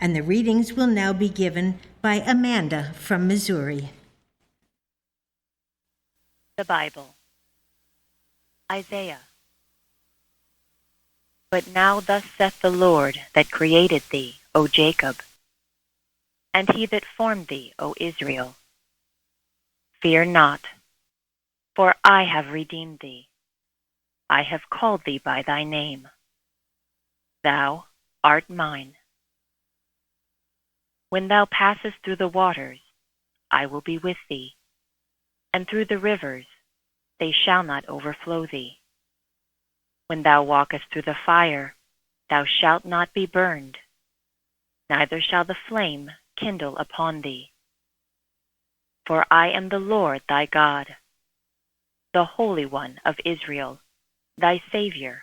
and the readings will now be given by Amanda from Missouri. The Bible. Isaiah. But now thus saith the Lord that created thee, O Jacob, and he that formed thee, O Israel. Fear not, for I have redeemed thee. I have called thee by thy name. Thou art mine. When thou passest through the waters, I will be with thee, and through the rivers, they shall not overflow thee. When thou walkest through the fire, thou shalt not be burned, neither shall the flame kindle upon thee. For I am the Lord thy God, the Holy One of Israel, thy Saviour.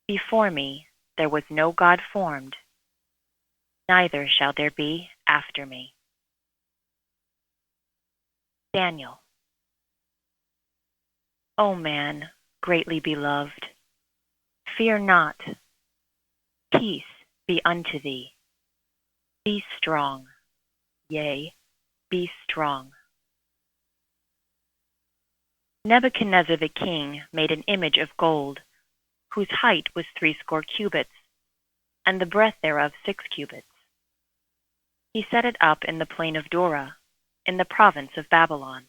Before me there was no God formed, neither shall there be after me. Daniel. O man, greatly beloved, fear not. Peace be unto thee. Be strong, yea, be strong. Nebuchadnezzar the king made an image of gold, whose height was 60 cubits, and the breadth thereof 6 cubits. He set it up in the plain of Dura, in the province of Babylon.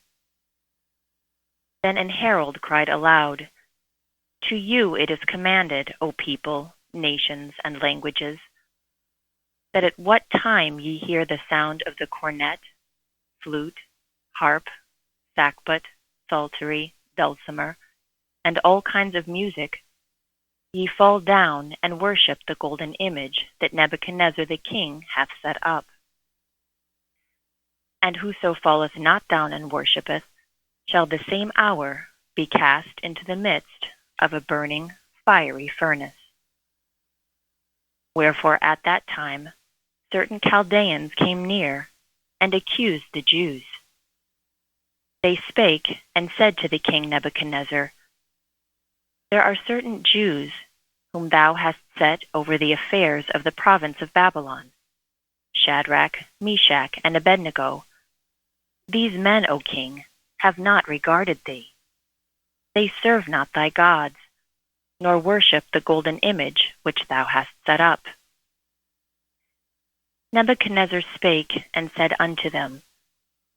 Then an herald cried aloud, To you it is commanded, O people, nations, and languages, that at what time ye hear the sound of the cornet, flute, harp, sackbut, psaltery, dulcimer, and all kinds of music, ye fall down and worship the golden image that Nebuchadnezzar the king hath set up. And whoso falleth not down and worshippeth shall the same hour be cast into the midst of a burning, fiery furnace. Wherefore at that time certain Chaldeans came near and accused the Jews. They spake and said to the king Nebuchadnezzar, There are certain Jews whom thou hast set over the affairs of the province of Babylon, Shadrach, Meshach, and Abednego. These men, O king, have not regarded thee. They serve not thy gods, nor worship the golden image which thou hast set up. Nebuchadnezzar spake and said unto them,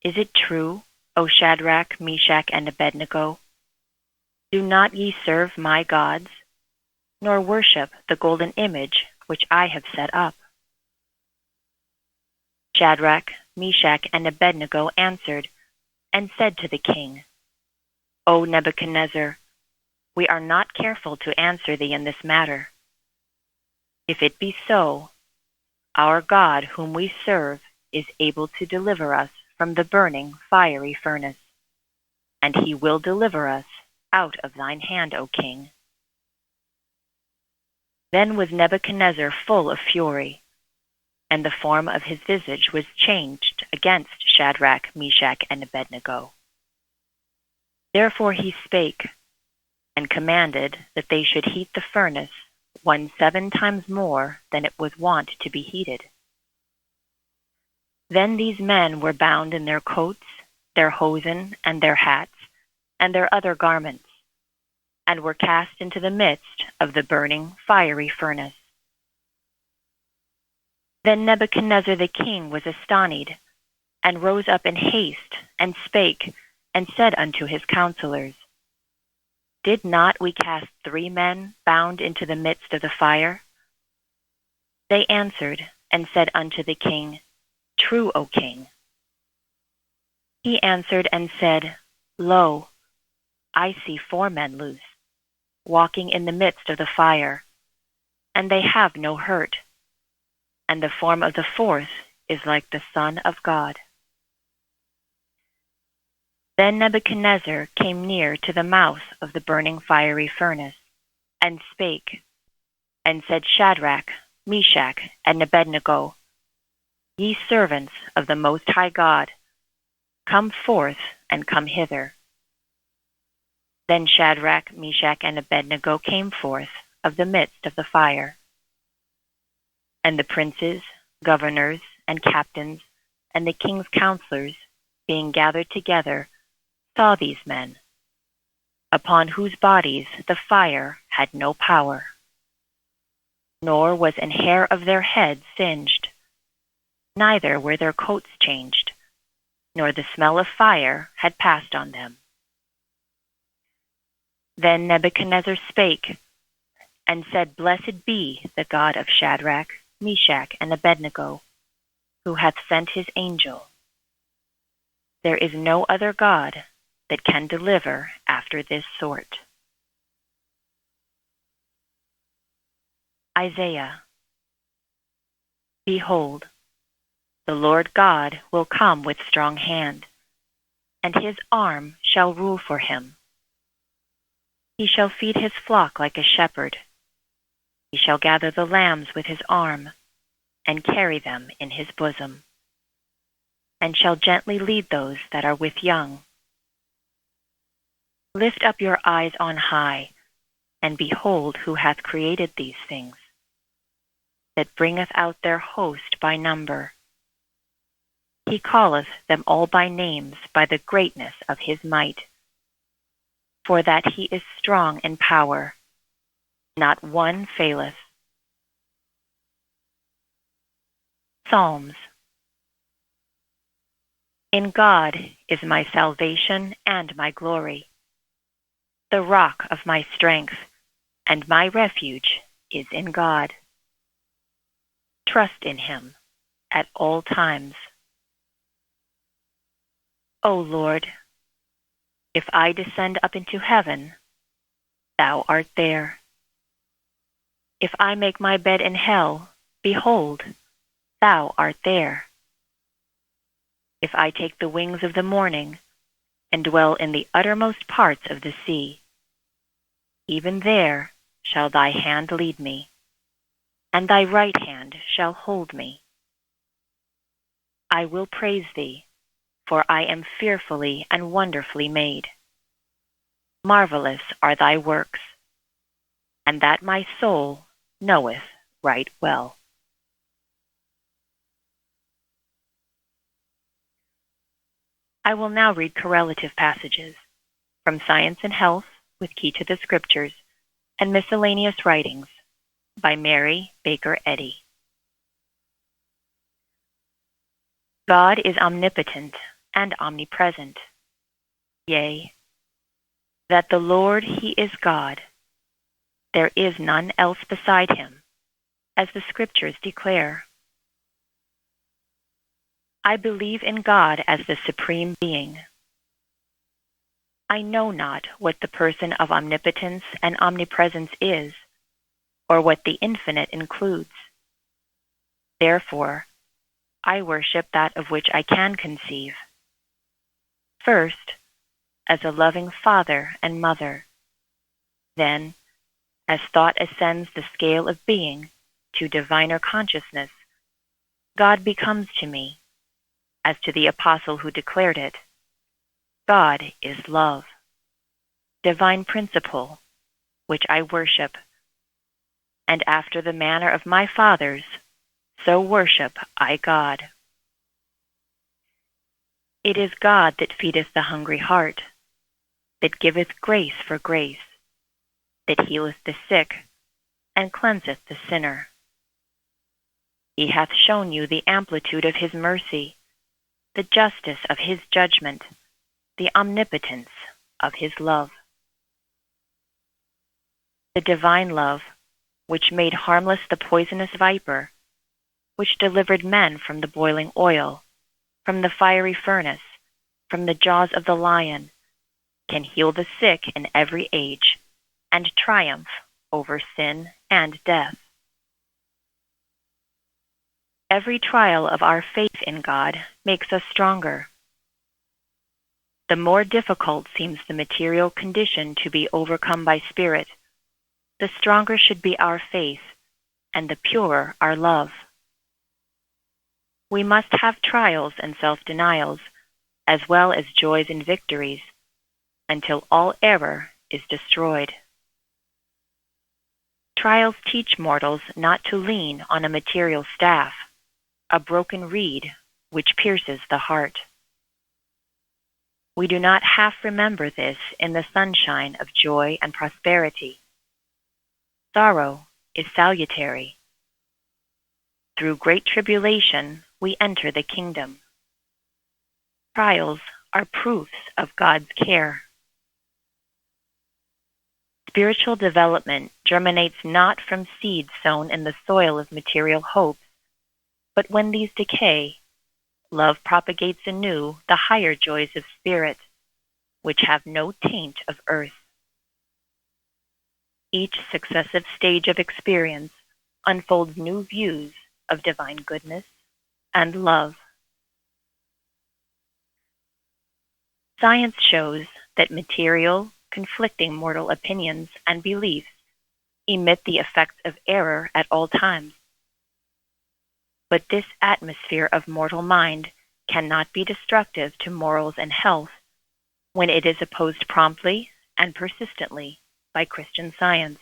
Is it true, O Shadrach, Meshach, and Abednego? Do not ye serve my gods, nor worship the golden image which I have set up? Shadrach, Meshach, and Abednego answered and said to the king, O Nebuchadnezzar, we are not careful to answer thee in this matter. If it be so, our God whom we serve is able to deliver us from the burning fiery furnace, and he will deliver us out of thine hand, O king. Then was Nebuchadnezzar full of fury, and the form of his visage was changed against Shadrach, Meshach, and Abednego. Therefore he spake, and commanded that they should heat the furnace 7 times more than it was wont to be heated. Then these men were bound in their coats, their hosen, and their hats, and their other garments, and were cast into the midst of the burning fiery furnace. Then Nebuchadnezzar the king was astonied, and rose up in haste, and spake, and said unto his counselors, Did not we cast 3 men bound into the midst of the fire? They answered and said unto the king, True, O king. He answered and said, Lo, I see 4 men loose, walking in the midst of the fire, and they have no hurt, and the form of the 4th is like the Son of God. Then Nebuchadnezzar came near to the mouth of the burning fiery furnace, and spake, and said, Shadrach, Meshach, and Abednego, Ye servants of the Most High God, come forth and come hither. Then Shadrach, Meshach, and Abednego came forth of the midst of the fire. And the princes, governors, and captains, and the king's counselors, being gathered together, saw these men, upon whose bodies the fire had no power, nor was an hair of their heads singed, neither were their coats changed, nor the smell of fire had passed on them. Then Nebuchadnezzar spake, and said, Blessed be the God of Shadrach, Meshach, and Abednego, who hath sent his angel. There is no other God that can deliver after this sort. Isaiah. Behold, the Lord God will come with strong hand, and his arm shall rule for him. He shall feed his flock like a shepherd. He shall gather the lambs with his arm, and carry them in his bosom, and shall gently lead those that are with young. Lift up your eyes on high, and behold who hath created these things, that bringeth out their host by number. He calleth them all by names by the greatness of his might. For that he is strong in power, not one faileth. Psalms. In God is my salvation and my glory. The rock of my strength and my refuge is in God. Trust in him at all times. O Lord, if I descend up into heaven, thou art there. If I make my bed in hell, behold, thou art there. If I take the wings of the morning, and dwell in the uttermost parts of the sea, even there shall thy hand lead me, and thy right hand shall hold me. I will praise thee, for I am fearfully and wonderfully made. Marvelous are thy works, and that my soul knoweth right well. I will now read correlative passages from Science and Health with Key to the Scriptures and Miscellaneous Writings by Mary Baker Eddy. God is omnipotent and omnipresent. Yea, that the Lord he is God. There is none else beside him, as the Scriptures declare. I believe in God as the Supreme Being. I know not what the person of omnipotence and omnipresence is, or what the infinite includes. Therefore, I worship that of which I can conceive. First, as a loving father and mother. Then, as thought ascends the scale of being to diviner consciousness, God becomes to me, as to the apostle who declared it, God is love, divine principle, which I worship, and after the manner of my fathers, so worship I God. It is God that feedeth the hungry heart, that giveth grace for grace, that healeth the sick, and cleanseth the sinner. He hath shown you the amplitude of his mercy, the justice of his judgment, the omnipotence of his love. The divine love, which made harmless the poisonous viper, which delivered men from the boiling oil, from the fiery furnace, from the jaws of the lion, can heal the sick in every age, and triumph over sin and death. Every trial of our faith in God makes us stronger. The more difficult seems the material condition to be overcome by spirit, the stronger should be our faith, and the purer our love. We must have trials and self-denials, as well as joys and victories, until all error is destroyed. Trials teach mortals not to lean on a material staff, a broken reed which pierces the heart. We do not half remember this in the sunshine of joy and prosperity. Sorrow is salutary. Through great tribulation we enter the kingdom. Trials are proofs of God's care. Spiritual development germinates not from seeds sown in the soil of material hopes, but when these decay, love propagates anew the higher joys of spirit, which have no taint of earth. Each successive stage of experience unfolds new views of divine goodness and love. Science shows that material, conflicting mortal opinions and beliefs emit the effects of error at all times. But this atmosphere of mortal mind cannot be destructive to morals and health when it is opposed promptly and persistently by Christian Science.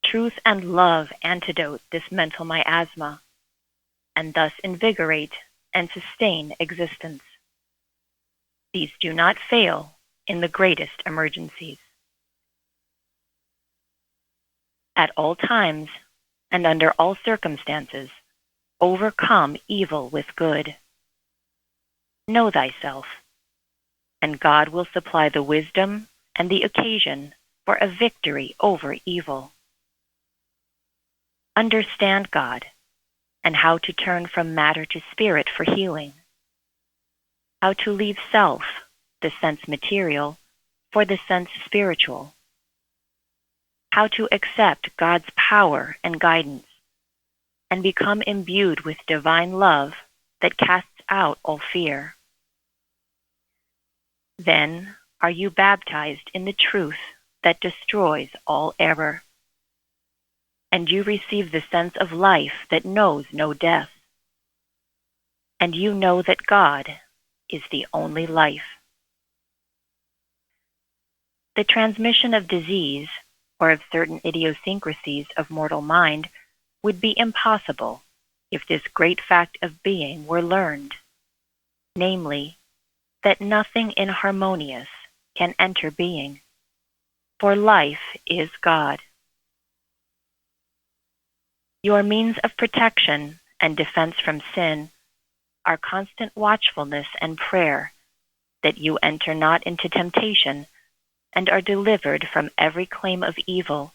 Truth and love antidote this mental miasma, and thus invigorate and sustain existence. These do not fail in the greatest emergencies. At all times and under all circumstances, overcome evil with good. Know thyself, and God will supply the wisdom and the occasion for a victory over evil. Understand God and how to turn from matter to spirit for healing. How to leave self, the sense material, for the sense spiritual. How to accept God's power and guidance and become imbued with divine love that casts out all fear. Then are you baptized in the truth that destroys all error, and you receive the sense of life that knows no death, and you know that God is the only life. The transmission of disease or of certain idiosyncrasies of mortal mind would be impossible if this great fact of being were learned, namely, that nothing inharmonious can enter being, for life is God. Your means of protection and defense from sin are constant watchfulness and prayer, that you enter not into temptation and are delivered from every claim of evil,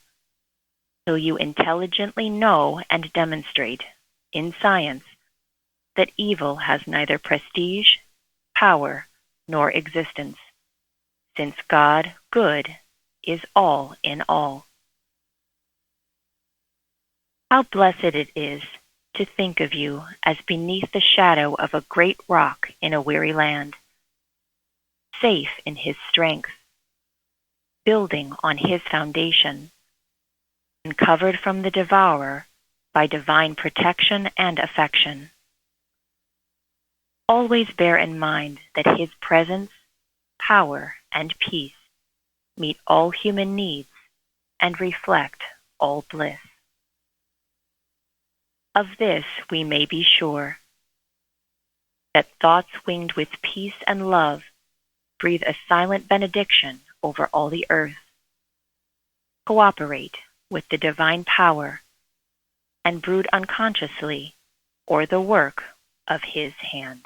till you intelligently know and demonstrate, in science, that evil has neither prestige, power, nor existence, since God, good, is all in all. How blessed it is to think of you as beneath the shadow of a great rock in a weary land, safe in his strength, building on his foundation, and covered from the devourer by divine protection and affection. Always bear in mind that his presence, power, and peace meet all human needs and reflect all bliss. Of this we may be sure, that thoughts winged with peace and love breathe a silent benediction over all the earth, cooperate with the divine power, and brood unconsciously o'er the work of his hand.